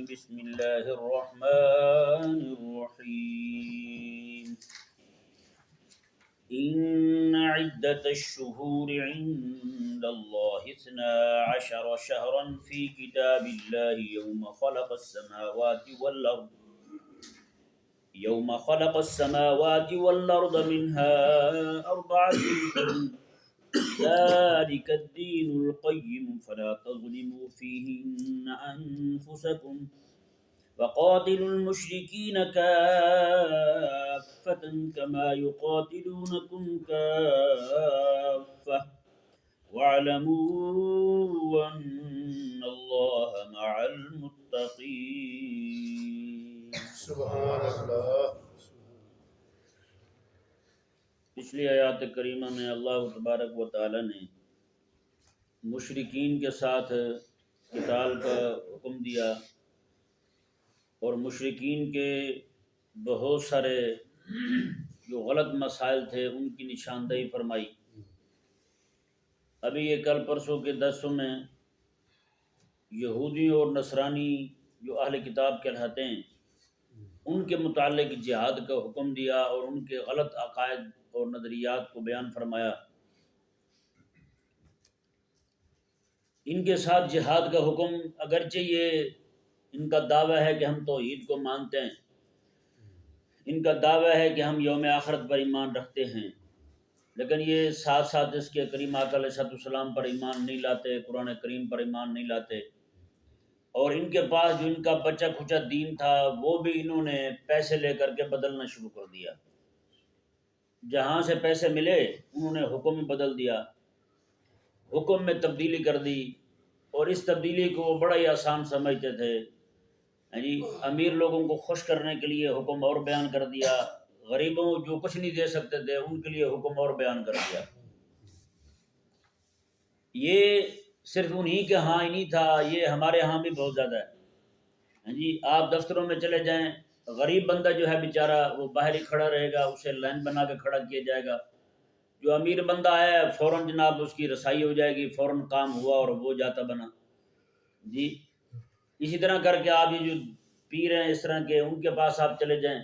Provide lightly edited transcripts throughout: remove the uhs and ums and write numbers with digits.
بسم الله الرحمن الرحيم إن عدة الشهور عند الله 12 شهرا في كتاب الله يوم خلق السماوات والأرض منها 4 حرم ذلك الدين القيم فلا تظلموا فيهن أنفسكم وقاتلوا المشركين كافة كما يقاتلونكم كافة واعلموا أن الله مع المتقين. سبحان اللہ. پچھلی آیات کریمہ میں اللہ تبارک و تعالی نے مشرکین کے ساتھ قتال کا حکم دیا اور مشرکین کے بہت سارے جو غلط مسائل تھے ان کی نشاندہی فرمائی. ابھی یہ کل پرسوں کے درسوں میں یہودی اور نصرانی جو اہل کتاب کہلاتے ہیں ان کے متعلق جہاد کا حکم دیا اور ان کے غلط عقائد اور نظریات کو بیان فرمایا. ان کے ساتھ جہاد کا حکم، اگرچہ یہ ان کا دعویٰ ہے کہ ہم توحید کو مانتے ہیں، ان کا دعویٰ ہے کہ ہم یوم آخرت پر ایمان رکھتے ہیں، لیکن یہ ساتھ ساتھ اس کے کریم آقا علیہ السلام پر ایمان نہیں لاتے، قرآن کریم پر ایمان نہیں لاتے، اور ان کے پاس جو ان کا بچا کھچا دین تھا وہ بھی انہوں نے پیسے لے کر کے بدلنا شروع کر دیا. جہاں سے پیسے ملے انہوں نے حکم میں بدل دیا، حکم میں تبدیلی کر دی، اور اس تبدیلی کو وہ بڑا ہی آسان سمجھتے تھے. جی امیر لوگوں کو خوش کرنے کے لیے حکم اور بیان کر دیا، غریبوں جو کچھ نہیں دے سکتے تھے ان کے لیے حکم اور بیان کر دیا. یہ صرف انہی کے ہاں ہی نہیں تھا، یہ ہمارے ہاں بھی بہت زیادہ ہے. جی آپ دفتروں میں چلے جائیں، غریب بندہ جو ہے بیچارہ وہ باہر ہی کھڑا رہے گا، اسے لائن بنا کے کھڑا کیا جائے گا. جو امیر بندہ ہے فوراً جناب اس کی رسائی ہو جائے گی، فوراً کام ہوا اور وہ جاتا بنا. جی اسی طرح کر کے آپ یہ جو پیر ہیں اس طرح کے ان کے پاس آپ چلے جائیں،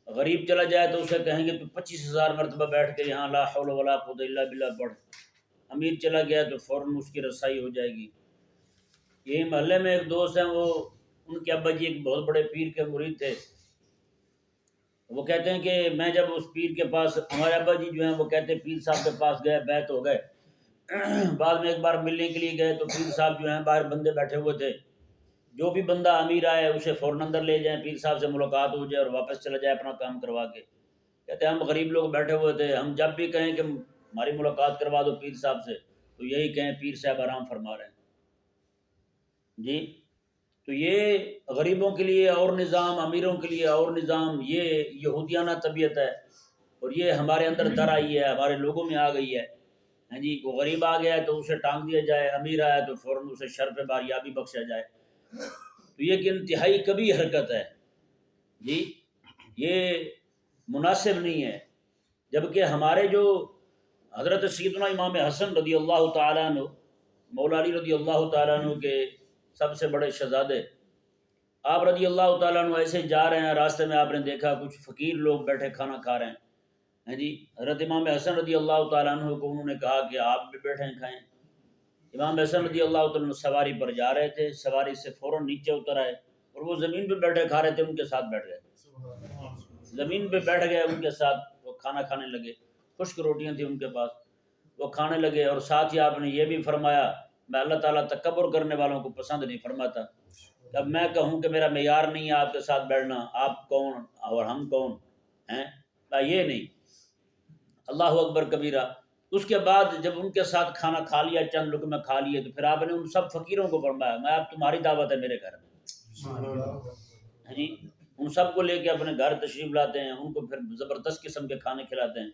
غریب چلا جائے تو اسے کہیں گے تو 25,000 مرتبہ بیٹھ کے یہاں لا حول ولا قوت الا باللہ پڑھ. امیر چلا گیا تو فوراً اس کی رسائی ہو جائے گی. یہی محلے میں ایک دوست ہیں، وہ ان کے ابا جی ایک بہت بڑے پیر کے مرید تھے. وہ کہتے ہیں کہ میں جب اس پیر کے پاس، ہمارے ابا جی جو ہیں وہ کہتے ہیں پیر صاحب کے پاس گئے، بیعت ہو گئے. بعد میں ایک بار ملنے کے لیے گئے تو پیر صاحب جو ہیں باہر بندے بیٹھے ہوئے تھے، جو بھی بندہ امیر آئے اسے فوراً اندر لے جائیں، پیر صاحب سے ملاقات ہو جائے اور واپس چلا جائے اپنا کام کروا کے. کہتے ہیں ہم غریب لوگ بیٹھے ہوئے تھے، ہم جب بھی کہیں کہ ہماری ملاقات کروا دو پیر صاحب سے تو یہی کہیں پیر صاحب آرام فرما رہے ہیں. جی تو یہ غریبوں کے لیے اور نظام، امیروں کے لیے اور نظام، یہ یہودیانہ طبیعت ہے، اور یہ ہمارے اندر در آئی ہے، ہمارے لوگوں میں آ گئی ہے. ہاں جی وہ غریب آ گیا ہے تو اسے ٹانگ دیا جائے، امیر آیا تو فوراً اسے شرف باریابی بخشا جائے. تو یہ کہ انتہائی کبھی حرکت ہے. جی یہ مناسب نہیں ہے. جبکہ ہمارے جو حضرت سیدنا امام حسن رضی اللہ تعالیٰ عنہ، مولا علی رضی اللہ تعالیٰ عنہ کے سب سے بڑے شہزادے، آپ رضی اللہ تعالیٰ عنہ ایسے جا رہے ہیں، راستے میں آپ نے دیکھا کچھ فقیر لوگ بیٹھے کھانا کھا رہے ہیں. جی حضرت امام حسن رضی اللہ تعالیٰ عنہ کو انہوں نے کہا کہ آپ بھی بیٹھیں کھائیں. امام حسن رضی اللہ تعالیٰ عنہ سواری پر جا رہے تھے، سواری سے فوراً نیچے اتر آئے اور وہ زمین پہ بیٹھے کھا رہے تھے، ان کے ساتھ بیٹھ گئے، زمین پہ بیٹھ گئے ان کے ساتھ. وہ کھانا کھانے لگے، خشک روٹیاں تھیں ان کے پاس، وہ کھانے لگے. اور ساتھ ہی آپ نے یہ بھی فرمایا میں اللہ تعالیٰ تکبر کرنے والوں کو پسند نہیں فرماتا. اب میں کہوں کہ میرا معیار نہیں ہے آپ کے ساتھ بیٹھنا، آپ کون اور ہم کون ہیں، یہ نہیں. اللہ اکبر کبیرہ. اس کے بعد جب ان کے ساتھ کھانا کھا لیا، چند لقمے کھا لیے، تو پھر آپ نے ان سب فقیروں کو فرمایا میں اب تمہاری دعوت ہے میرے گھر میں. جی ان سب کو لے کے اپنے گھر تشریف لاتے ہیں، ان کو پھر زبردست قسم کے کھانے کھلاتے ہیں.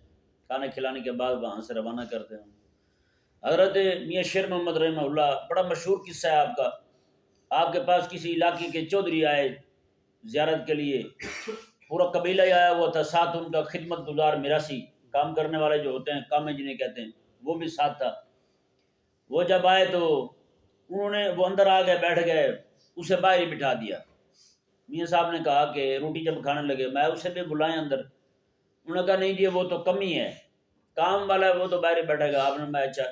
کھانے کھلانے کے بعد وہاں سے روانہ کرتے ہیں. حضرت میاں شیر محمد رحمہ اللہ، بڑا مشہور قصہ ہے آپ کا. آپ کے پاس کسی علاقے کے چودھری آئے زیارت کے لیے، پورا قبیلہ ہی آیا ہوا تھا، ساتھ ان کا خدمت گزار میراثی کام کرنے والے جو ہوتے ہیں، کامے جنہیں کہتے ہیں، وہ بھی ساتھ تھا. وہ جب آئے تو انہوں نے وہ اندر آ گئے، بیٹھ گئے. اسے باہر ہی بٹھا دیا۔ میاں صاحب نے کہا کہ روٹی جب کھانے لگے میں اسے بھی بلائیں اندر، انہوں نے کہا نہیں جی وہ تو کمی ہے، کام والا ہے وہ تو باہر ہی بیٹھے گا۔ آپ نے میں اچھا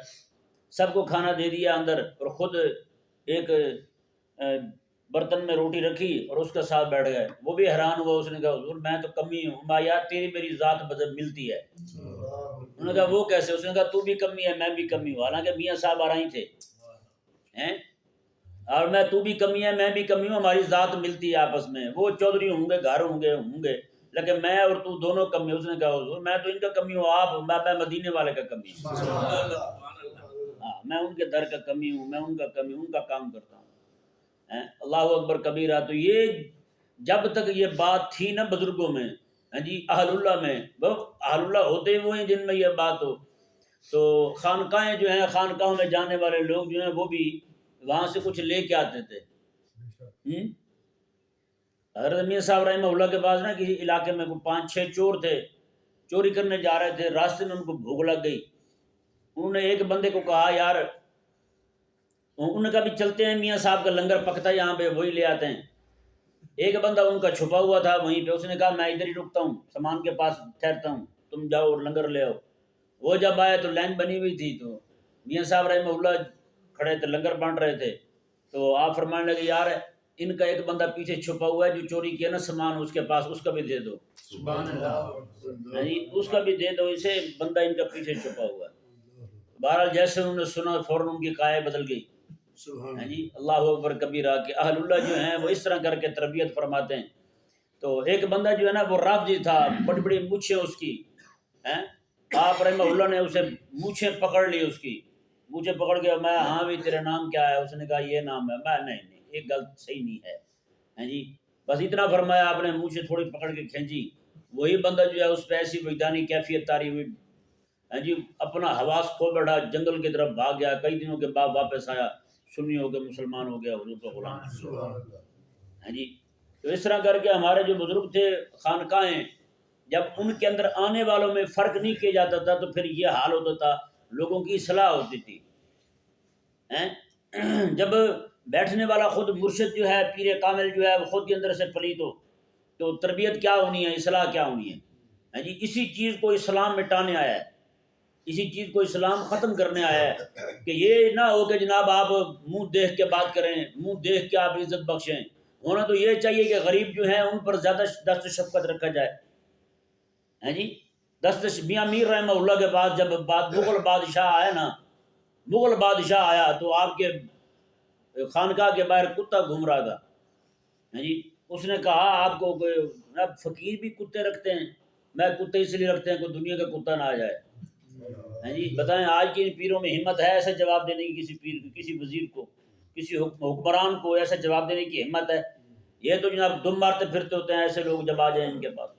سب کو کھانا دے دیا اندر، اور خود ایک برتن میں روٹی رکھی اور اس کے ساتھ بیٹھ گئے۔ وہ بھی حیران ہوا، اس نے کہا حضور میں تو کمی ہوں، میں یار تیری میری ذات بدل ملتی ہے۔ انہوں نے کہا وہ کیسے؟ اس نے کہا تو بھی کمی ہے میں بھی کمی ہوں، حالانکہ میاں صاحب آ رہے تھے ہیں، اور میں تو بھی کمی ہے میں بھی کمی ہوں، ہماری ذات ملتی ہے آپس میں، وہ چودھری ہوں گے گھر ہوں گے لیکن میں اور تو دونوں کمی ہیں۔ اس نے کہا حضور میں تو ان کا کمی ہوں، آپ میں مدینے والے کا کمی ہوں، ہاں میں ان کے در کا کمی ہوں، میں ان کا کمی ہوں، ان کا کام کرتا ہوں۔ اللہ اکبر کبیرہ۔ تو یہ جب تک یہ بات تھی نا بزرگوں میں، ہاں جی اہل اللہ میں، وہ اہل اللہ ہوتے وہ ہیں جن میں یہ بات ہو، تو خانقاہیں جو ہیں خانقاہوں میں جانے والے لوگ جو ہیں وہ بھی وہاں سے کچھ لے کے آتے تھے۔ حضرت میاں صاحب رحمہ اللہ کے پاس نا کسی علاقے میں 5-6 چور تھے، چوری کرنے جا رہے تھے، راستے میں ان کو بھوک لگ گئی۔ انہوں نے ایک بندے کو کہا یار، انہوں نے کہا بھی چلتے ہیں میاں صاحب کا لنگر پکتا ہے یہاں پہ وہی لے آتے ہیں۔ ایک بندہ ان کا چھپا ہوا تھا وہیں پہ، اس نے کہا میں ادھر ہی رکتا ہوں، سامان کے پاس ٹھہرتا ہوں، تم جاؤ اور لنگر لے آؤ۔ وہ جب آئے تو لائن بنی ہوئی تھی، تو میاں صاحب رحمہ اللہ کھڑے تھے لنگر بانٹ رہے تھے، تو آپ فرمانے لگے یار ان کا ایک بندہ پیچھے چھپا ہوا ہے جو چوری کیا نا سامان اس کے پاس، اس کا بھی دے دو، سبحان اللہ، نہیں اس کا بھی دے دو، اسے بندہ ان کا پیچھے چھپا ہوا ہے۔ بہرحال جیسے انہوں نے سنا فوراً ان کی قائے بدل گئی۔ ہاں جی اللہ اکبر کبیرہ کہ اہل اللہ جو ہیں وہ اس طرح کر کے تربیت فرماتے ہیں۔ تو ایک بندہ جو ہے نا وہ رافضی تھا، بڑی بڑی مونچھیں اس کی ہیں، آپ رحمہ اللہ نے اسے مونچھیں پکڑ لی، اس کی مونچھیں پکڑ کے میں ہاں بھی تیرا نام کیا ہے؟ اس نے کہا یہ نام ہے۔ میں نہیں ایک گل صحیح نہیں ہے، ہیں جی بس اتنا فرمایا، آپ نے مونچھیں تھوڑی پکڑ کے کھینچی، وہی بندہ جو ہے اس پہ ایسی وجدانی کیفیت طاری ہوئی، ہیں جی اپنا حواس کھو بیٹھا، جنگل کی طرف بھاگ گیا، کئی دنوں کے بعد واپس آیا، سنی ہو کے مسلمان ہو گیا، حضور کا غلام۔ ہاں جی تو اس طرح کر کے ہمارے جو بزرگ تھے خانقاہیں، جب ان کے اندر آنے والوں میں فرق نہیں کیا جاتا تھا تو پھر یہ حال ہوتا تھا، لوگوں کی اصلاح ہوتی تھی۔ جب بیٹھنے والا خود مرشد جو ہے پیر کامل جو ہے وہ خود کے اندر سے پلیت ہو تو تربیت کیا ہونی ہے، اصلاح کیا ہونی ہے؟ ہاں جی اسی چیز کو اسلام مٹانے آیا ہے، اسی چیز کو اسلام ختم کرنے آیا ہے کہ یہ نہ ہو کہ جناب آپ منہ دیکھ کے بات کریں، منہ دیکھ کے آپ عزت بخشیں۔ ہونا تو یہ چاہیے کہ غریب جو ہیں ان پر زیادہ دست شفقت رکھا جائے۔ ہیں جی میاں میر رحمہ اللہ کے پاس جب مغل بادشاہ آیا نا، مغل بادشاہ آیا تو آپ کے خانقاہ کے باہر کتا گھوم رہا تھا، ہیں جی اس نے کہا آپ کو فقیر بھی کتے رکھتے ہیں؟ میں کتے اس لیے رکھتے ہیں کوئی دنیا کا کتا نہ آ جائے۔ ہیں جی بتائیں آج کے پیروں میں ہمت ہے ایسا جواب دینے کی؟ کسی پیر کسی وزیر کو کسی حکمران کو ایسا جواب دینے کی ہمت ہے؟ یہ تو جناب دم مارتے پھرتے ہوتے ہیں ایسے لوگ جب آ جائیں ان کے پاس۔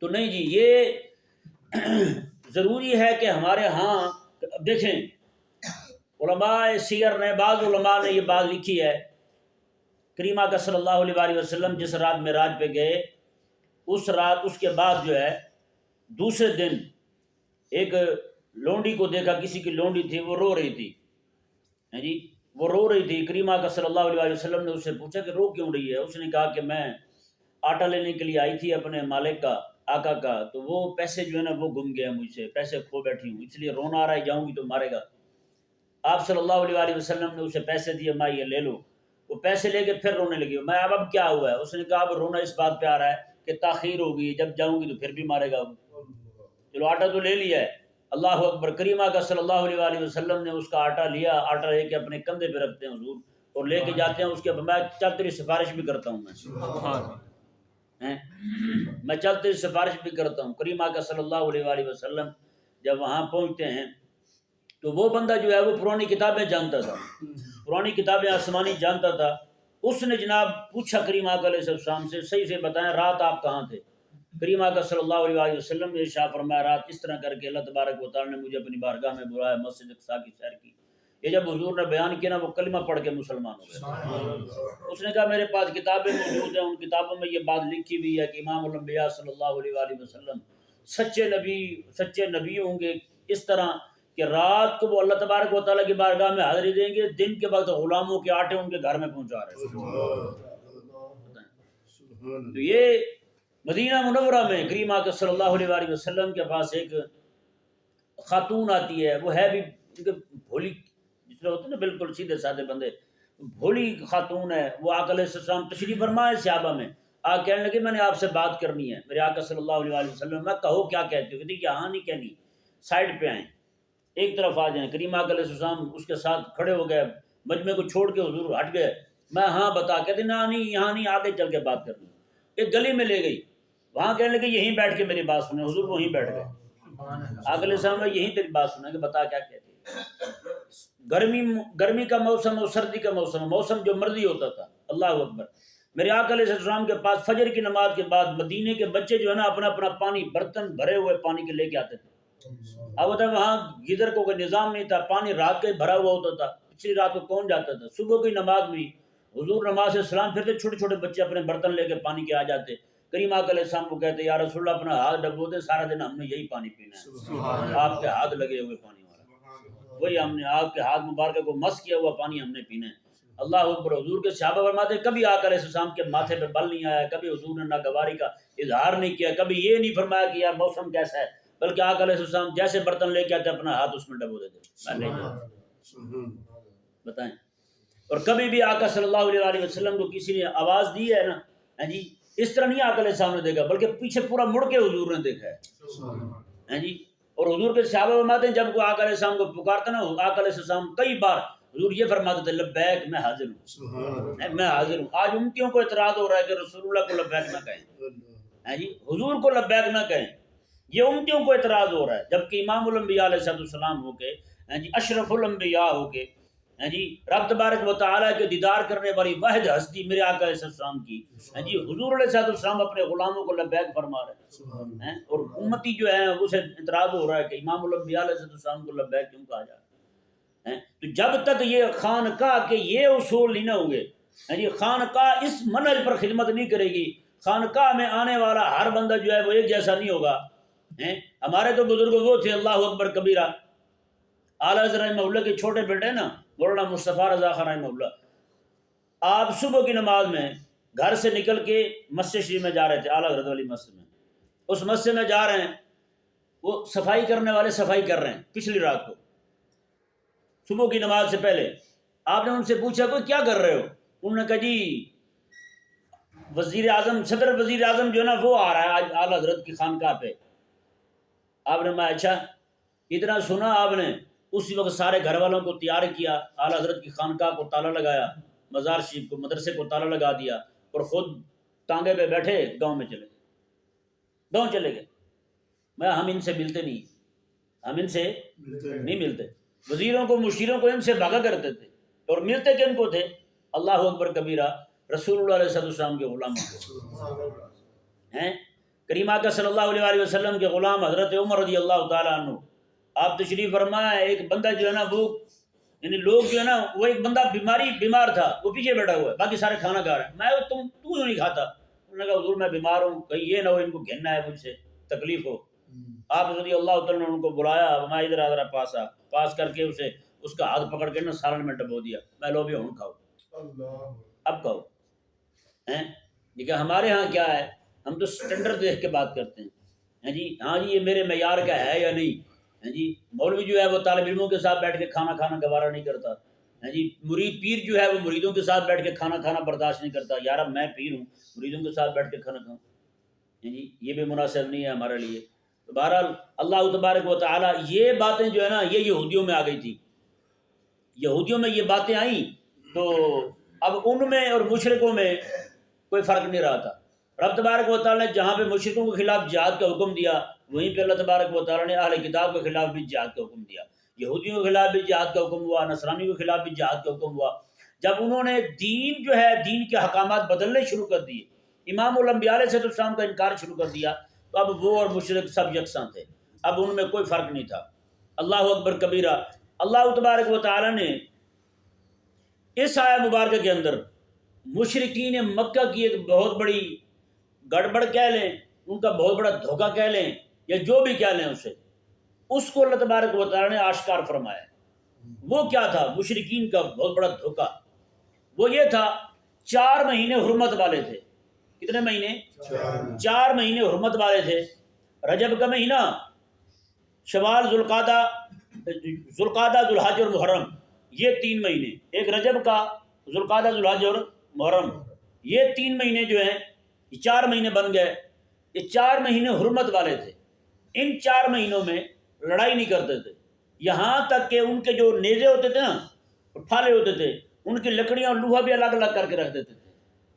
تو نہیں جی یہ ضروری ہے کہ ہمارے ہاں دیکھیں علماء سیر نے، بعض علماء نے یہ بات لکھی ہے، کریمہ کا صلی اللہ علیہ وآلہ وسلم جس رات معراج پہ گئے، اس رات اس کے بعد جو ہے دوسرے دن ایک لونڈی کو دیکھا، کسی کی لونڈی تھی وہ رو رہی تھی، ہیں جی وہ رو رہی تھی۔ کریمہ کا صلی اللہ علیہ وسلم نے اس سے پوچھا کہ رو کیوں رہی ہے؟ اس نے کہا کہ میں آٹا لینے کے لیے آئی تھی اپنے مالک کا، آقا کا، تو وہ پیسے جو ہے نا وہ گم گئے مجھ سے، پیسے کھو بیٹھی ہوں اس لیے رونا آ رہا ہے، جاؤں گی تو مارے گا۔ آپ صلی اللہ علیہ وسلم نے اسے پیسے دیے، میں یہ لے لو۔ وہ پیسے لے کے پھر رونے لگی، میں اب کیا ہوا ہے؟ اس نے کہا اب رونا اس بات پہ آ رہا ہے کہ تاخیر ہو گئی، جب جاؤں گی تو پھر بھی مارے گا۔ چلو آٹا تو لے لیا ہے، اللہ اکبر۔ کریمہ کا صلی اللہ علیہ وآلہ وسلم نے اس کا آٹا لیا، آٹا لے کے اپنے کندھے پہ رکھتے ہیں حضور اور لے کے جاتے ہیں اس کے، میں چل تیری سفارش بھی کرتا ہوں، میں چل تیری سفارش بھی کرتا ہوں۔ کریمہ کا صلی اللہ علیہ وآلہ وسلم جب وہاں پہنچتے ہیں تو وہ بندہ جو ہے وہ پرانی کتابیں جانتا تھا، پرانی کتابیں آسمانی جانتا تھا۔ اس نے جناب پوچھا کریمہ علیہ السلام سے، صحیح سے بتائیں رات آپ کہاں تھے؟ کریمہ کا صلی اللہ علیہ وآلہ وسلم نے ارشاد فرمایا رات اس طرح کر کے اللہ تبارک و تعالی نے مجھے اپنی بارگاہ میں بلایا، مسجد اقصیٰ کی سیر کی۔ یہ جب حضور نے بیان کیا نا وہ کلمہ پڑھ کے مسلمان ہو گئے۔ اس نے کہا میرے پاس کتابیں موجود ہیں، ان کتابوں میں یہ بات لکھی ہوئی ہے کہ امام الانبیاء صلی اللہ علیہ وآلہ وسلم سچے نبی ہوں گے، اس طرح کہ رات کو وہ اللہ تبارک و تعالیٰ کی بارگاہ میں حاضری دیں گے، دن کے وقت غلاموں کے آٹے ان کے گھر میں پہنچا رہے ہیں۔ تو یہ مدینہ منورہ میں کریم آقا صلی اللہ علیہ وآلہ وسلم کے پاس ایک خاتون آتی ہے، وہ ہے بھی بھولی، جس میں ہوتے ہیں نا بالکل سیدھے سادے بندے، بھولی خاتون ہے۔ وہ آقا علیہ السلام تشریف فرما ہے صحابہ میں، آ کہنے لگے میں نے آپ سے بات کرنی ہے میرے آقا صلی اللہ علیہ وآلہ وسلم۔ میں کہو کیا کہتے ہو؟ کہتی یہاں نہیں کہنی، سائڈ پہ آئیں، ایک طرف آ جائیں۔ کریم آقا علیہ السلام اس کے ساتھ کھڑے ہو گئے، مجمع کو چھوڑ کے حضور ہٹ گئے۔ میں ہاں بتا، کہتے نہ نہیں یہاں نہیں، آگے چل کے بات کرنی۔ ایک گلی میں لے گئی، وہاں کہنے لگے یہیں بیٹھ کے میری بات سنیں۔ حضور وہیں بیٹھ گئے، آقا علیہ السلام نے یہیں تیری بات سنا کہ بتا کیا کہتی ہے۔ گرمی کا موسم اور سردی کا موسم جو مرضی ہوتا تھا، اللہ اکبر۔ میرے آقا علیہ السلام کے پاس فجر کی نماز کے بعد مدینے کے بچے جو ہے نا اپنا اپنا پانی، برتن بھرے ہوئے پانی کے لے کے آتے تھے۔ اب ہوتا ہے وہاں گیزر کو کوئی نظام نہیں تھا، پانی رات کے بھرا ہوا ہوتا تھا، پچھلی رات کو کون جاتا تھا۔ صبح کی نماز میں حضور نماز سے سلام پھرتے، چھوٹے چھوٹے بچے اپنے برتن لے کے پانی کے آ جاتے۔ کریم آقا علیہ السلام کو کہتے یا رسول اللہ اپنا ہاتھ ڈبو دے، سارا دن ہم نے یہی پانی پینا ہے، آپ کے ہاتھ لگے ہوئے پانی والا، وہی ہم نے آپ کے ہاتھ مبارک کو مس کیا ہوا پانی ہم نے پینا ہے۔ اللہ اکبر۔ حضور کے صحابہ فرماتے کبھی آقا علیہ السلام کے ماتھے پہ بل نہیں آیا، کبھی حضور نے ناگواری کا اظہار نہیں کیا، کبھی یہ نہیں فرمایا کہ یار موسم کیسا ہے، بلکہ آقا علیہ السلام جیسے برتن لے کے آتے اپنا ہاتھ اس میں ڈبو دیتے۔ بتائیں، اور کبھی بھی آقا صلی اللہ علیہ وآلہ وسلم کو کسی نے آواز دی ہے نا جی، اس طرح نہیں آقا علیہ السلام نے دیکھا، بلکہ پیچھے پورا مڑ کے حضور نے دیکھا ہے جی۔ اور حضور کے صحابہ فرماتے ہیں جب کوئی آقا علیہ السلام کو پکارتا نا، آقا علیہ السلام کئی بار حضور یہ فرماتے تھے لبیک، میں حاضر ہوں، میں حاضر ہوں۔ آج امتیوں کو اعتراض ہو رہا ہے کہ رسول اللہ کو لبیک نہ کہیں جی، حضور کو لبیک نہ کہیں، یہ امتیوں کو اعتراض ہو رہا ہے، جبکہ امام الانبیاء علیہ السلام ہو کے جی، اشرف الانبیاء ہو کے جی، رب تبارک و تعالیٰ کے دیدار کرنے والی واحد ہستی میرے آقا علیہ السلام کی جی، حضور علیہ السلام اپنے غلاموں کو لبیک فرما رہے ہیں، اور امتی جو ہے اسے اعتراض ہو رہا ہے کہ امام الانبیاء علیہ السلام کو لبیک کیوں کہا جا رہا ہے۔ تو جب تک یہ خانقاہ کے یہ اصول نہیں نہ ہوئے جی، خانقاہ اس منہج پر خدمت نہیں کرے گی، خانقاہ میں آنے والا ہر بندہ جو ہے وہ ایک جیسا نہیں ہوگا۔ ہمارے تو بزرگ وہ تھے، اللہ اکبر کبیرہ، اعلیٰ حضرت رحمہ اللہ کے چھوٹے بیٹے نا مولانا مصطفیٰ رضا خان رحمہ اللہ، آپ صبح کی نماز میں گھر سے نکل کے مسجد شریف میں جا رہے تھے، اعلیٰ حضرت والی مسجد میں، اس مسجد میں جا رہے ہیں، وہ صفائی کرنے والے صفائی کر رہے ہیں پچھلی رات کو صبح کی نماز سے پہلے۔ آپ نے ان سے پوچھا کوئی کیا کر رہے ہو؟ انہوں نے کہا جی وزیر اعظم، صدر وزیر اعظم جو ہے نا وہ آ رہا ہے آج اعلیٰ حضرت کی خانقاہ پہ۔ آپ نے کہا اچھا، اتنا سنا آپ نے، اسی وقت سارے گھر والوں کو تیار کیا، اعلیٰ حضرت کی خانقاہ کو تالا لگایا، مزار شریف کو، مدرسے کو تالا لگا دیا، اور خود ٹانگے پہ بیٹھے گاؤں میں چلے گئے، گاؤں چلے گئے۔ ہم ان سے ملتے نہیں، ہم ان سے نہیں ملتے، وزیروں کو مشیروں کو ان سے بھاگا کرتے تھے، اور ملتے کن کو تھے؟ اللہ اکبر کبیرہ، رسول اللہ علیہ السلام کے غلاموں کو ہیں۔ کریم آقا صلی اللہ علیہ وآلہ وسلم کے غلام حضرت عمر رضی اللہ تعالیٰ عنہ، آپ تشریف فرمایا، ایک بندہ جو ہے نا وہ یعنی لوگ جو ہے نا، وہ ایک بندہ بیمار تھا، وہ پیچھے بیٹھا ہوا ہے، باقی سارے کھانا کھا رہے ہیں، میں تو کیوں نہیں کھاتا؟ انہوں نے کہا حضور میں بیمار ہوں، کہیں یہ نہ ہو ان کو گھننا ہے مجھ سے، تکلیف ہو۔ آپ رضی اللہ تعالیٰ نے ان کو بلایا، میں ادھر آ پاس کر کے اسے اس کا ہاتھ پکڑ کے نا سالن میں ڈبو دیا، میں لو بھی ہوں کھاؤ، اب کھاؤ۔ لیکن ہمارے ہاں کیا ہے، ہم تو سٹینڈرڈ دیکھ کے بات کرتے ہیں جی، ہاں جی یہ میرے معیار کا ہے یا نہیں جی۔ مولوی جو ہے وہ طالب علموں کے ساتھ بیٹھ کے کھانا گوارا نہیں کرتا جی، مرید پیر جو ہے وہ مریدوں کے ساتھ بیٹھ کے کھانا برداشت نہیں کرتا، یار اب میں پیر ہوں مریدوں کے ساتھ بیٹھ کے کھانا کھاؤں جی، یہ بھی مناسب نہیں ہے ہمارے لیے۔ تو بہرحال اللہ تبارک و تعالیٰ یہ باتیں جو ہے نا یہ یہودیوں میں آ گئی تھی، یہودیوں میں یہ باتیں آئیں تو اب ان میں اور مشرکوں میں کوئی فرق نہیں رہا تھا۔ رب تبارک و تعالیٰ نے جہاں پہ مشرکوں کے خلاف جہاد کا حکم دیا، وہیں پہ اللہ تبارک و تعالیٰ نے اہل کتاب کے خلاف بھی جہاد کا حکم دیا، یہودیوں کے خلاف بھی جہاد کا حکم ہوا، نصرانیوں کے خلاف بھی جہاد کا حکم ہوا۔ جب انہوں نے دین جو ہے دین کے حکامات بدلنے شروع کر دیے، امام الانبیاء علیہ السلام کا انکار شروع کر دیا، تو اب وہ اور مشرک سب یکساں تھے، اب ان میں کوئی فرق نہیں تھا۔ اللہ اکبر کبیرہ۔ اللہ تبارک و تعالیٰ نے اس آیہ مبارکہ کے اندر مشرکین مکہ کی ایک بہت بڑی گڑبڑ کہہ لیں، ان کا بہت بڑا دھوکہ کہہ لیں، یا جو بھی کہہ لیں اسے، اس کو اللہ تبارک و تعالیٰ نے آشکار فرمایا. وہ کیا تھا؟ مشرکین کا بہت بڑا دھوکہ. وہ یہ تھا 4 مہینے حرمت والے تھے. کتنے مہینے؟ 4 مہینے حرمت والے تھے. رجب کا مہینہ، شوال، ذوالقعدہ، ذوالحج اور محرم، یہ 3 مہینے. ایک رجب کا، ذوالقعدہ، ذوالحج اور محرم، یہ 3 مہینے جو ہیں یہ 4 مہینے بن گئے. یہ 4 مہینے حرمت والے تھے. ان 4 مہینوں میں لڑائی نہیں کرتے تھے. یہاں تک کہ ان کے جو نیزے ہوتے تھے نا، ٹھالے ہوتے تھے، ان کی لکڑیاں اور لوہا بھی الگ الگ کر کے رکھ دیتے تھے.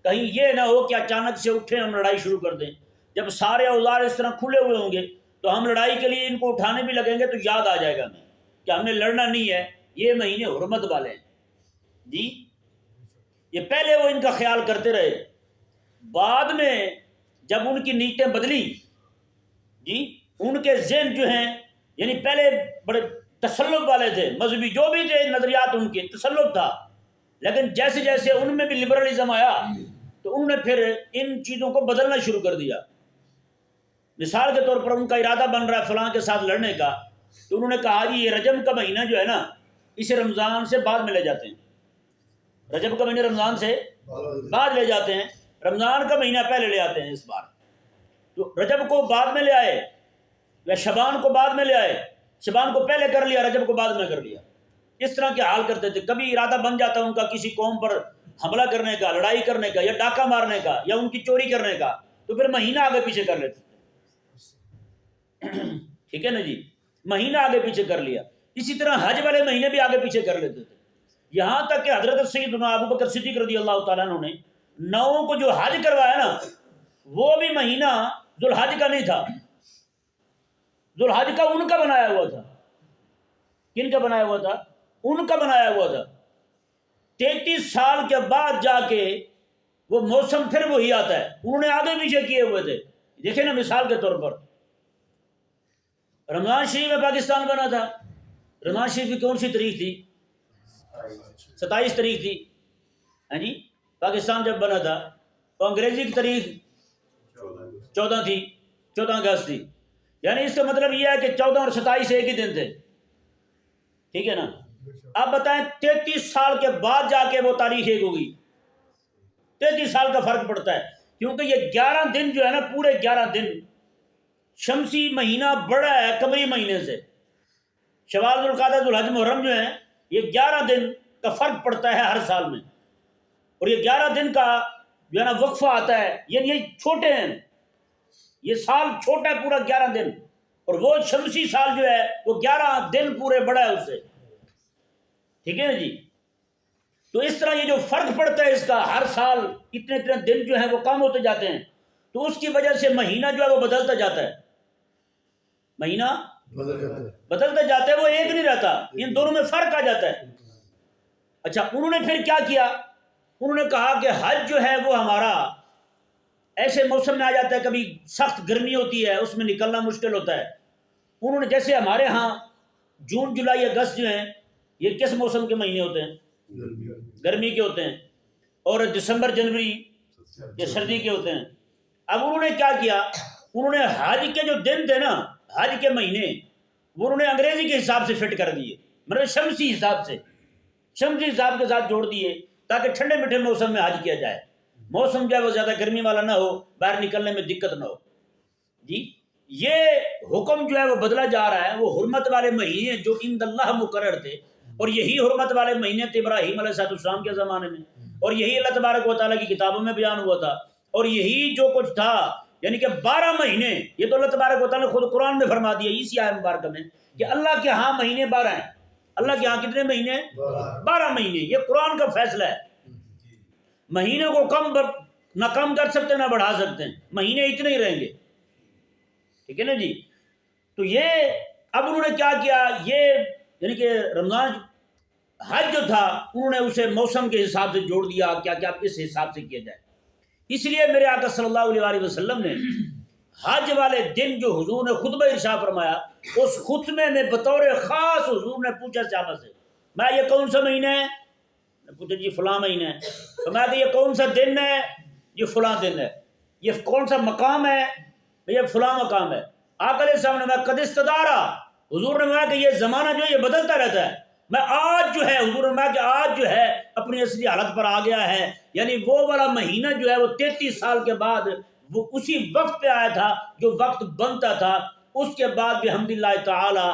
کہیں یہ نہ ہو کہ اچانک سے اٹھے ہم لڑائی شروع کر دیں. جب سارے اوزار اس طرح کھلے ہوئے ہوں گے تو ہم لڑائی کے لیے ان کو اٹھانے بھی لگیں گے تو یاد آ جائے گا ہمیں کہ ہم نے لڑنا نہیں ہے. یہ مہینے حرمت والے ہیں جی. یہ پہلے وہ ان کا خیال کرتے رہے. بعد میں جب ان کی نیتیں بدلی جی، ان کے ذہن جو ہیں، یعنی پہلے بڑے تسلط والے تھے، مذہبی جو بھی تھے، نظریات ان کے تسلط تھا، لیکن جیسے جیسے ان میں بھی لبرلزم آیا تو انہوں نے پھر ان چیزوں کو بدلنا شروع کر دیا. مثال کے طور پر ان کا ارادہ بن رہا ہے فلاں کے ساتھ لڑنے کا، تو انہوں نے کہا جی یہ رجب کا مہینہ جو ہے نا، اسے رمضان سے بعد میں لے جاتے ہیں. رجب کا مہینہ رمضان سے بعد لے جاتے ہیں، رمضان کا مہینہ پہلے لے آتے ہیں اس بار. تو رجب کو بعد میں لے آئے یا شبان کو بعد میں لے آئے. شبان کو پہلے کر لیا، رجب کو بعد میں کر لیا. اس طرح کے حال کرتے تھے. کبھی ارادہ بن جاتا ان کا کسی قوم پر حملہ کرنے کا، لڑائی کرنے کا، یا ڈاکہ مارنے کا، یا ان کی چوری کرنے کا، تو پھر مہینہ آگے پیچھے کر لیتے تھے. ٹھیک ہے نا جی، مہینہ آگے پیچھے کر لیا. اسی طرح حج والے مہینے بھی آگے پیچھے کر لیتے تھے. یہاں تک کہ حضرت سیدنا ابو بکر صدیق رضی اللہ تعالیٰ عنہ نے 9 کو جو حج کروایا نا، وہ بھی مہینہ ذوالحج کا نہیں تھا. ذوالحج کا ان کا بنایا ہوا تھا. کن کا بنایا ہوا تھا؟ ان کا بنایا ہوا تھا. 33 سال کے بعد جا کے وہ موسم پھر وہی آتا ہے. انہوں نے آگے پیچھے کیے ہوئے تھے. دیکھیں نا، مثال کے طور پر رمضان شریف میں پاکستان بنا تھا. رمضان شریف کی کون سی تاریخ تھی؟ 27 تاریخ تھی. ہاں جی، پاکستان جب بنا تھا تو انگریزی کی تاریخ 14 تھی، 14 اگست تھی. یعنی اس کا مطلب یہ ہے کہ 14 اور 27 ایک ہی دن تھے. ٹھیک ہے نا. اب بتائیں 33 سال کے بعد جا کے وہ تاریخ ایک ہوگی. 33 سال کا فرق پڑتا ہے، کیونکہ یہ 11 دن جو ہے نا، پورے 11 دن شمسی مہینہ بڑا ہے قمری مہینے سے. شوال، ذوالقعدہ، ذوالحج، محرم جو ہیں، یہ 11 دن کا فرق پڑتا ہے ہر سال میں. اور یہ 11 دن کا جو ہے نا وقفہ آتا ہے. یعنی یہ چھوٹے ہیں، یہ سال چھوٹا ہے پورا 11 دن، اور وہ شمسی سال جو ہے وہ 11 دن پورے بڑا ہے اس سے. ٹھیک ہے نا جی. تو اس طرح یہ جو فرق پڑتا ہے اس کا، ہر سال اتنے اتنے دن جو ہیں وہ کم ہوتے جاتے ہیں. تو اس کی وجہ سے مہینہ جو ہے وہ بدلتا جاتا ہے. مہینہ بدلتا جاتا ہے، وہ ایک نہیں رہتا. ان دونوں میں فرق آ جاتا ہے. اچھا، انہوں نے پھر کیا کیا؟ انہوں نے کہا کہ حج جو ہے وہ ہمارا ایسے موسم میں آ جاتا ہے، کبھی سخت گرمی ہوتی ہے، اس میں نکلنا مشکل ہوتا ہے. انہوں نے جیسے ہمارے ہاں جون، جولائی، اگست جو ہیں یہ کس موسم کے مہینے ہوتے ہیں؟ گرمی کے ہوتے ہیں. اور دسمبر، جنوری یہ سردی کے ہوتے ہیں. اب انہوں نے کیا کیا؟ انہوں نے حج کے جو دن تھے نا، حج کے مہینے، وہ انہوں نے انگریزی کے حساب سے فٹ کر دیے. مطلب شمسی حساب سے، شمسی حساب کے ساتھ جوڑ دیے تاکہ ٹھنڈے میٹھے موسم میں حج کیا جائے. موسم جو ہے وہ زیادہ گرمی والا نہ ہو، باہر نکلنے میں دقت نہ ہو. جی، یہ حکم جو ہے وہ بدلا جا رہا ہے. وہ حرمت والے مہینے جو عند اللہ مقرر تھے، اور یہی حرمت والے مہینے تھے ابراہیم علیہ السلام کے زمانے میں، اور یہی اللہ تبارک و تعالیٰ کی کتابوں میں بیان ہوا تھا. اور یہی جو کچھ تھا، یعنی کہ 12 مہینے، یہ تو اللہ تبارک و تعالیٰ نے خود قرآن میں فرما دیا اسی آیت مبارکہ میں کہ اللہ کے ہاں مہینے 12 ہیں. اللہ کے ہاں کتنے مہینے؟ 12 مہینے. یہ قرآن کا فیصلہ ہے. مہینے کو نہ کم کر سکتے نہ بڑھا سکتے ہیں. مہینے اتنے ہی رہیں گے. ٹھیک ہے نا جی. تو یہ اب انہوں نے کیا کیا، یہ یعنی کہ رمضان حج جو تھا انہوں نے اسے موسم کے حساب سے جوڑ دیا. کیا کیا اس حساب سے کیا جائے. اس لیے میرے آقا صلی اللہ علیہ وسلم نے حج والے دن جو حضور نے خطبہ ارشاد فرمایا، اس خطبے میں بطور خاص حضور نے پوچھا صحابہ سے، میں یہ کون سا مہینہ ہے؟ پوچھا جی فلاں مہینہ ہے. فرمایا کہ یہ کون سا دن ہے؟ یہ فلاں دن ہے. یہ کون سا مقام ہے؟ یہ فلاں مقام ہے. آقا علیہ السلام نے قد استدارا، حضور نے فرمایا کہ یہ زمانہ جو ہے یہ بدلتا رہتا ہے، میں آج جو ہے حضور نے فرمایا کہ آج جو ہے اپنی اصلی حالت پر آ گیا ہے، یعنی وہ والا مہینہ جو ہے وہ 33 سال کے بعد وہ اسی وقت پہ آیا تھا جو وقت بنتا تھا۔ اس کے بعد بھی الحمدللہ تعالی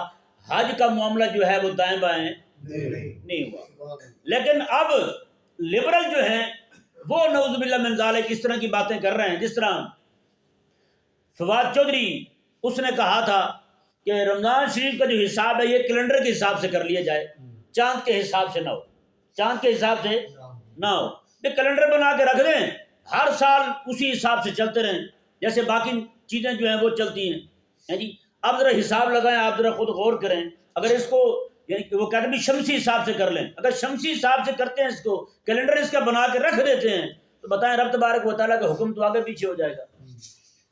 حج کا معاملہ جو ہے وہ دائیں بائیں نہیں ہوا۔ لیکن اب لبرل جو ہیں وہ نعوذ باللہ من ذالک اس طرح کی باتیں کر رہے ہیں، جس طرح فواد چودھری اس نے کہا تھا کہ رمضان شریف کا جو حساب ہے یہ کیلنڈر کے حساب سے کر لیا جائے، چاند کے حساب سے نہ ہو، چاند کے حساب سے نہ ہو، یہ کیلنڈر بنا کے رکھ دیں، ہر سال اسی حساب سے چلتے رہیں جیسے باقی چیزیں جو ہیں وہ چلتی ہیں جی۔ اب ذرا حساب لگائیں، آپ ذرا خود غور کریں، اگر اس کو یعنی کہ وہ کہتے ہیں شمسی حساب سے کر لیں، اگر شمسی حساب سے کرتے ہیں اس کو کیلنڈر اس کا بنا کے رکھ دیتے ہیں تو بتائیں رب تبارک و تعالیٰ کا حکم تو آگے پیچھے ہو جائے گا۔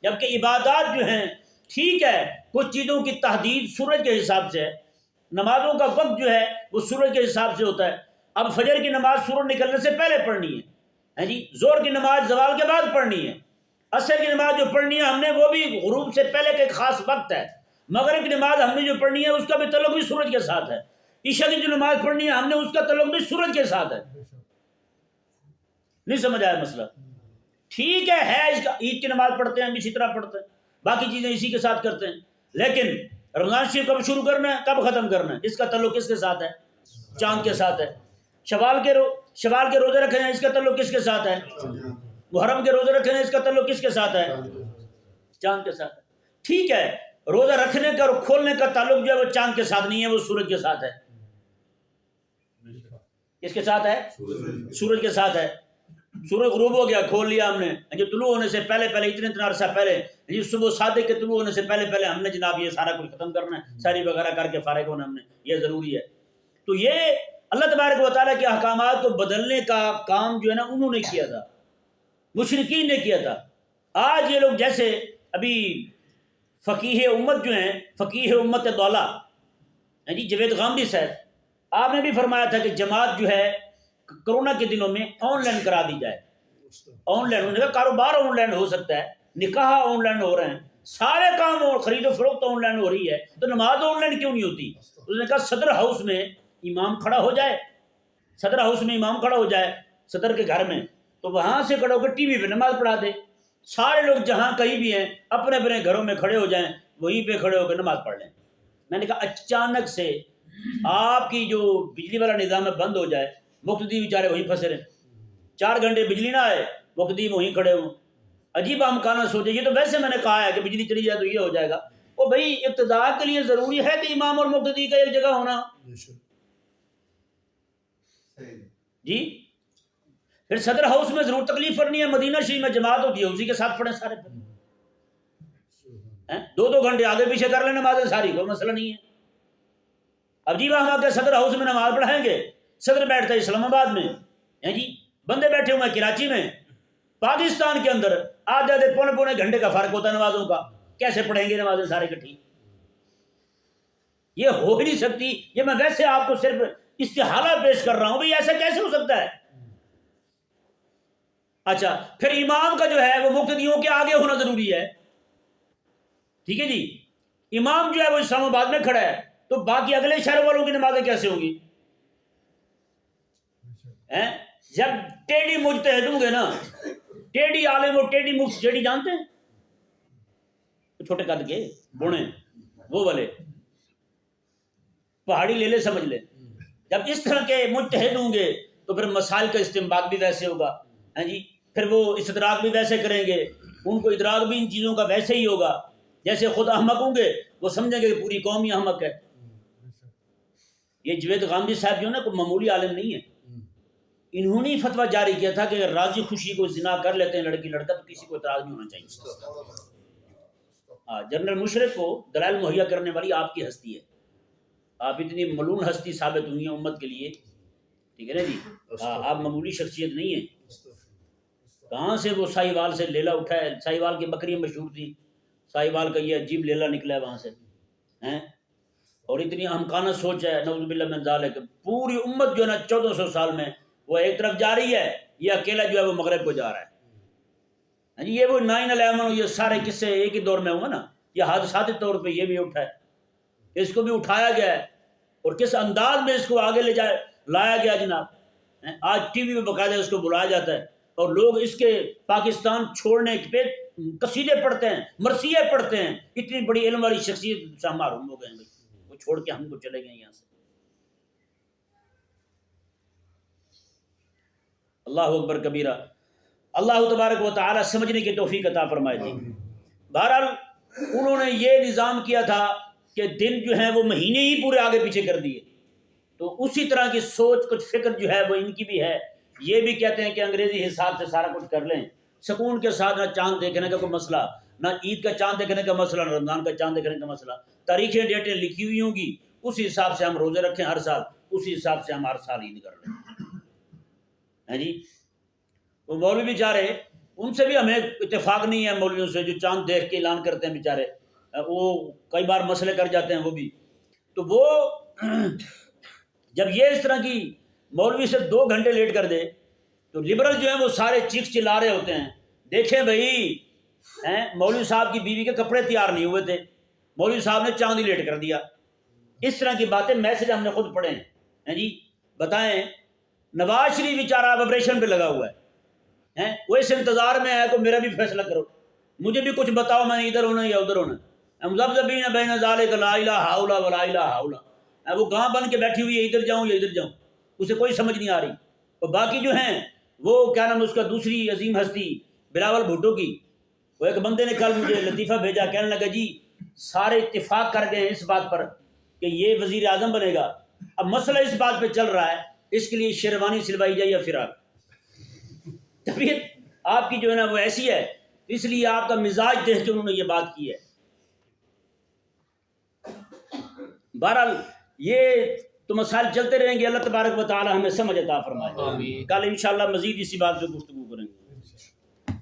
جبکہ عبادات جو ہیں ٹھیک ہے کچھ چیزوں کی تحدید سورج کے حساب سے ہے، نمازوں کا وقت جو ہے وہ سورج کے حساب سے ہوتا ہے۔ اب فجر کی نماز سورج نکلنے سے پہلے پڑھنی ہے جی، ظہر کی نماز زوال کے بعد پڑھنی ہے، عصر کی نماز جو پڑھنی ہے ہم نے وہ بھی غروب سے پہلے کا ایک خاص وقت ہے، مغرب کی نماز ہم نے جو پڑھنی ہے اس کا بھی تعلق بھی سورج کے ساتھ ہے، عشاء کی جو نماز پڑھنی ہے ہم نے اس کا تعلق بھی سورج کے ساتھ ہے۔ نہیں سمجھ آیا مسئلہ؟ ٹھیک ہے اس کا عید کی نماز پڑھتے ہیں اسی طرح پڑھتے ہیں، باقی چیزیں اسی کے ساتھ کرتے ہیں، لیکن رمضان شریف کب شروع کرنا ہے کب ختم کرنا ہے اس کا تعلق کس کے ساتھ ہے؟ چاند کے ساتھ ہے۔ شوال کے روزے رکھے ہیں اس کا تعلق کس کے ساتھ ہے؟ محرم کے روزے رکھے ہیں اس کا تعلق کس کے ساتھ ہے؟ چاند کے ساتھ ہے۔ ٹھیک ہے روزہ رکھنے کا اور کھولنے کا تعلق جو ہے وہ چاند کے ساتھ نہیں ہے، وہ سورج کے ساتھ ہے۔ کس کے ساتھ ہے؟ سورج کے ساتھ ہے۔ سورج غروب ہو گیا کھول لیا ہم نے، جو طلوع ہونے سے پہلے اتنے عرصہ پہلے جی صبح صادق کے طلوع ہونے سے پہلے ہم نے جناب یہ سارا کچھ ختم کرنا ہے، ساری وغیرہ کر کے فارغ ہونا ہم نے، یہ ضروری ہے۔ تو یہ اللہ تبارک و تعالیٰ کے احکامات کو بدلنے کا کام جو ہے نا انہوں نے کیا تھا، مشرکین نے کیا تھا۔ آج یہ لوگ جیسے ابھی فقیہ امت جو ہیں، فقیہ امت دولا جی جوید غامدی صاحب، آپ نے بھی فرمایا تھا کہ جماعت جو ہے کرونا کے دنوں میں آن لائن کرا دی جائے، آن لائن، انہوں نے کہا کاروبار آن لائن ہو سکتا ہے، نکاح آن لائن ہو رہے ہیں، سارے کام خرید و فروخت آن لائن ہو رہی ہے، تو نماز آن لائن کیوں نہیں ہوتی؟ اس نے کہا صدر ہاؤس میں امام کھڑا ہو جائے، صدر ہاؤس میں امام کھڑا ہو جائے صدر کے گھر میں، تو وہاں سے کھڑا ہو کے ٹی وی پہ نماز پڑھا دے، سارے لوگ جہاں کہیں بھی ہیں اپنے اپنے گھروں میں کھڑے ہو جائیں، وہیں پہ کھڑے ہو کے نماز پڑھ لیں۔ میں نے کہا اچانک سے آپ کی جو بجلی والا نظام ہے بند ہو جائے، مقتدی بیچارے وہیں پھنسے رہیں، 4 گھنٹے بجلی نہ آئے مقتدی وہیں کھڑے ہوں، عجیب ہم کہنا سوچے یہ تو ویسے میں نے کہا ہے کہ بجلی چلی جائے تو یہ ہو جائے گا، وہ بھائی ابتدا کے لیے ضروری ہے کہ امام اور مقتدی کا ایک جگہ ہونا جی۔ پھر صدر ہاؤس میں ضرور تکلیف پڑنی ہے، مدینہ شریف میں جماعت ہوتی ہے اسی کے ساتھ پڑھیں سارے، 2 گھنٹے آگے پیچھے کر لیں نمازیں ساری، کوئی مسئلہ نہیں ہے۔ اب جی وہاں کے صدر ہاؤس میں نماز پڑھائیں گے، صدر بیٹھتا ہے اسلام آباد میں جی، بندے بیٹھے ہوئے ہیں کراچی میں، پاکستان کے اندر آدھے پونے گھنٹے کا فرق ہوتا ہے نمازوں کا، کیسے پڑھیں گے نمازیں سارے اکٹھی؟ یہ ہو ہی نہیں سکتی۔ یہ میں ویسے آپ کو صرف استحالہ پیش کر رہا ہوں بھائی ایسا کیسے ہو سکتا ہے؟ اچھا پھر امام کا جو ہے وہ مقتدیوں کے آگے ہونا ضروری ہے، ٹھیک ہے جی، امام جو ہے وہ اسلام آباد میں کھڑا ہے تو باقی اگلے شہر والوں کی نمازیں کیسے ہوں گی؟ جب ٹیڑھی مجتہد ہوں گے نا، ٹیڑھی عالم اور ٹیڑھی مفت ٹیڑھی جانتے ہیں چھوٹے قد کے بوڑھے وہ والے پہاڑی لے لے سمجھ لے، جب اس طرح کے مجتہد ہوں گے تو پھر مسائل کا استنباط بھی ویسے ہوگا جی، پھر وہ استدراک بھی ویسے کریں گے، ان کو ادراک بھی ان چیزوں کا ویسے ہی ہوگا، جیسے خود احمق ہوں گے وہ سمجھیں گے کہ پوری قوم ہی احمق ہے۔ یہ جوید غامدی صاحب جو ہے نا کوئی معمولی عالم نہیں ہے، انہوں نے فتویٰ جاری کیا تھا کہ اگر راضی خوشی کو زنا کر لیتے ہیں لڑکی لڑکا تو کسی کو اعتراض نہیں ہونا چاہیے۔ جنرل مشرف کو دلائل مہیا کرنے والی آپ کی ہستی ہے، آپ اتنی ملون ہستی ثابت ہوئی ہیں امت کے لیے، ٹھیک ہے نا جی، آپ معمولی شخصیت نہیں ہیں۔ کہاں سے وہ ساہیوال سے لیلا اٹھا ہے، ساہیوال کی بکریاں مشہور تھی، ساہیوال کا یہ عجیب لیلا نکلا ہے وہاں سے اور اتنی احمقانہ سوچ ہے نعوذ باللہ من ذالک، پوری امت جو ہے نا 1400 سال میں وہ ایک طرف جا رہی ہے، یہ اکیلا جو ہے وہ مغرب کو جا رہا ہے۔ یہ وہ 9/11 یہ سارے قصے ایک ہی دور میں ہوں گا نا، یہ حادثاتی طور پہ یہ بھی اٹھا ہے اس کو بھی اٹھایا گیا ہے اور کس انداز میں اس کو آگے لایا گیا جناب. آج ٹی وی میں باقاعدہ اس کو بلایا جاتا ہے اور لوگ اس کے پاکستان چھوڑنے پہ قصیدے پڑھتے ہیں, مرثیے پڑھتے ہیں. اتنی بڑی علم والی شخصیت سے ہم محروم ہو گئے ہیں, وہ چھوڑ کے ہم کو چلے گئے یہاں سے. اللہ اکبر کبیرہ. اللہ تبارک و تعالی سمجھنے کی توفیق عطا فرمائے تھی. بہرحال انہوں نے یہ نظام کیا تھا کہ دن جو ہیں وہ مہینے ہی پورے آگے پیچھے کر دیے. تو اسی طرح کی سوچ کچھ فکر جو ہے وہ ان کی بھی ہے. یہ بھی کہتے ہیں کہ انگریزی حساب سے سارا کچھ کر لیں, سکون کے ساتھ, نہ چاند دیکھنے کا کوئی مسئلہ, نہ عید کا چاند دیکھنے کا مسئلہ, نہ رمضان کا چاند دیکھنے کا مسئلہ. تاریخیں ڈیٹیں لکھی ہوئی ہوں گی, اسی حساب سے ہم روزے رکھیں ہر سال, اسی حساب سے ہم ہر سال عید کر لیں. ہیں جی. وہ مولوی بیچارے, ان سے بھی ہمیں اتفاق نہیں ہے مولویوں سے, جو چاند دیکھ کے اعلان کرتے ہیں بیچارے, وہ کئی بار مسئلے کر جاتے ہیں وہ بھی. تو وہ جب یہ اس طرح کی مولوی سے 2 گھنٹے لیٹ کر دے تو لبرل جو ہیں وہ سارے چیخ چلا رہے ہوتے ہیں, دیکھیں بھائی مولوی صاحب کی بیوی کے کپڑے تیار نہیں ہوئے تھے, مولوی صاحب نے چاند ہی لیٹ کر دیا. اس طرح کی باتیں میسج ہم نے خود پڑھے ہیں. جی بتائیں, نواز شریف بیچارہ وائبریشن پہ لگا ہوا ہے, وہ اس انتظار میں ہے کہ میرا بھی فیصلہ کرو, مجھے بھی کچھ بتاؤ, میں نے ادھر ہونا یا ادھر ہونا. مذبذبین بین ذالک لا الہ الا ولا الہ الا, وہ گاں بن کے بیٹھی ہوئی ہے, ادھر جاؤں یا ادھر جاؤں, اسے کوئی سمجھ نہیں آ رہی. اور باقی جو ہیں وہ کیا نام اس کا, دوسری عظیم ہستی بلاول بھٹو کی, وہ ایک بندے نے کل مجھے لطیفہ بھیجا, کہنے لگا جی سارے اتفاق کر گئے اس بات پر کہ یہ وزیر اعظم بنے گا. اب مسئلہ اس بات پہ چل رہا ہے اس کے لیے شیروانی سلوائی جائے یا فراق. طبیعت آپ کی جو ہے نا وہ ایسی ہے, اس لیے آپ کا مزاج دیکھ کے انہوں نے یہ بات کی ہے. بہرحال یہ تو مسائل چلتے رہیں گے. اللہ تبارک و تعالی ہمیں سمجھ عطا فرمائے. کل انشاءاللہ مزید اسی بات پہ گفتگو کریں گے.